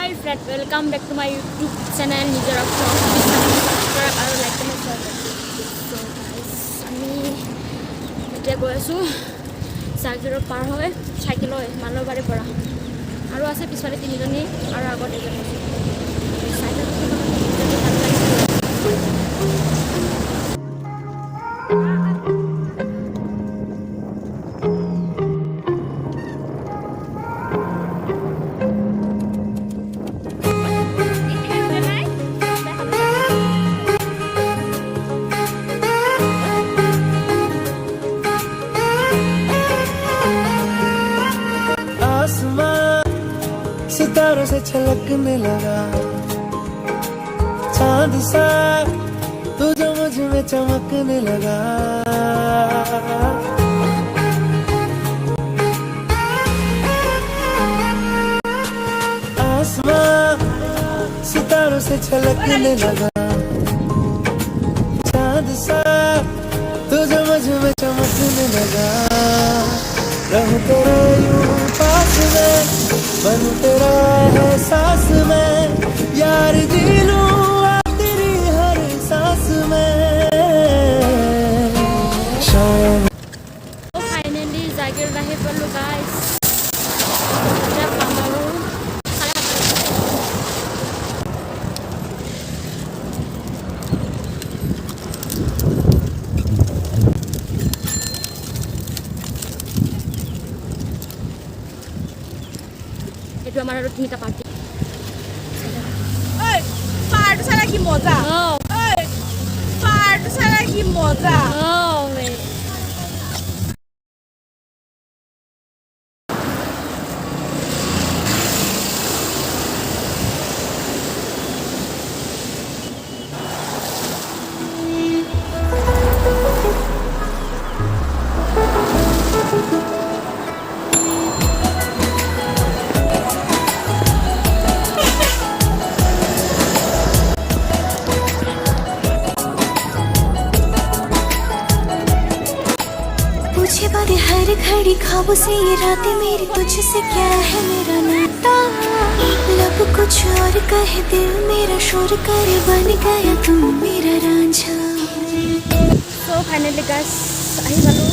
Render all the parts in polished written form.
Hi friend, welcome back to my YouTube channel. Nijara vlog. Subscribe আৰু like comment share so guys, আমি এতিয়া গৈ আছো চাৰ্কিটৰ পাৰ হয় চাইকেল লৈ মানৰবাৰীৰ পৰা আৰু আছে পিছফালে তিনিজনী আৰু আগত এজনী सितारों से छलकने लगा चांद सा तू जो मुझ में चमकने लगा आसमां सितारों से छलकने लगा चांद सा तू जो मुझ में चमकने लगा रहूं तेरे यूं पास में बन तेरा एहसास में यार जी लूं तेरी हर सांस में शायद फाइनली जागिर रहे पल्लू गाइस जब हमारो itu আমার আর তিনটা পার্টি ওই পার্টি ছাড়া কি মজা ওই পার্টি ছাড়া কি মজা हर घड़ी ख्वाबों से ये रातें मेरी तुझसे क्या है मेरा नाता लब कुछ और कहे दिल मेरा शोर करे बन गया तुम मेरा Ranjha so finally guys ahi galo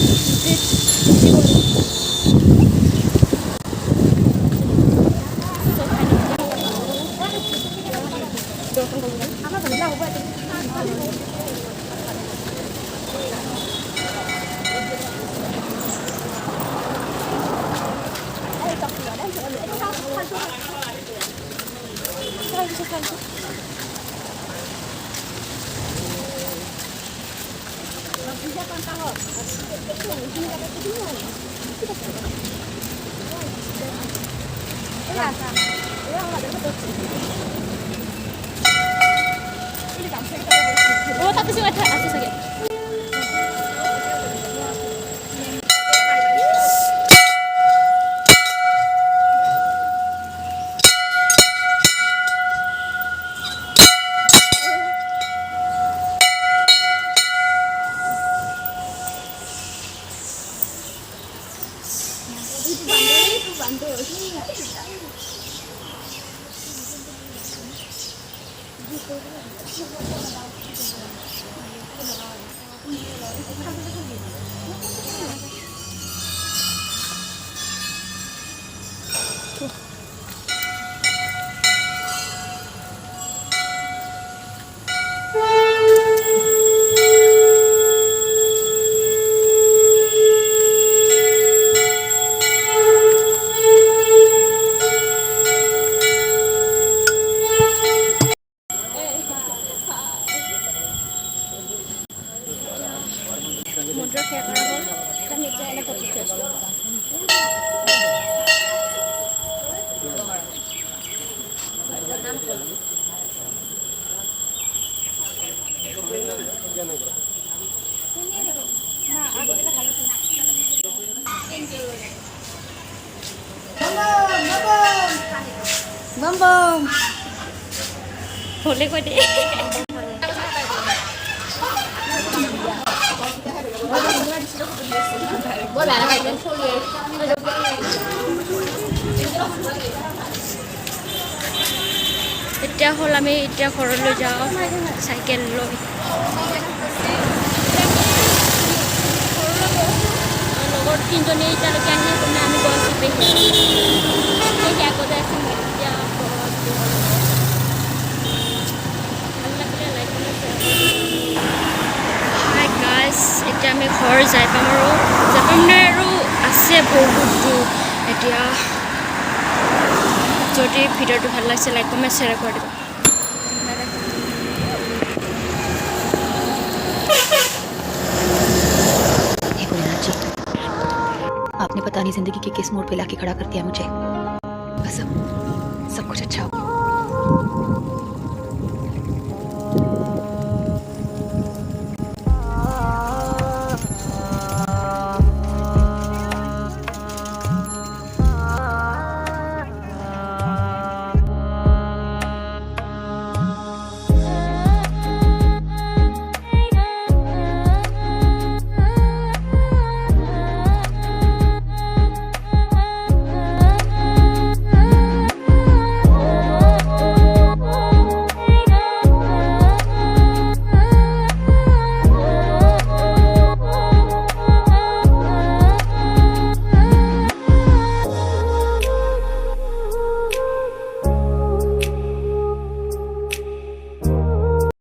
oh tapi sih ada asli saja mudah kayak orang kan itu enak kopi bom bom boleh kok deh Boleh lah kan এতিয়া হ'ল আমি এতিয়া ঘৰলৈ যাওঁ চাইকেল লৈ লগৰ তিনিজনী এতিয়ালৈকে আহি পিনে আমি গৈ আছোঁ পেহী আগতে আছোঁ এতিয়া ভাল লাগিলে লাইক হাই গাইজ এতিয়া আমি ঘৰ যাই পাম আৰু আছে বহুত দূৰ এতিয়া যদি ভিডিঅ'টো ভাল লাগিছে লাইক কমেণ্ট শ্বেয়াৰ কৰি দিব आपने पता नहीं जिंदगी के किस मोड़ पे लाके खड़ा कर दिया मुझे बस अब सब कुछ अच्छा हो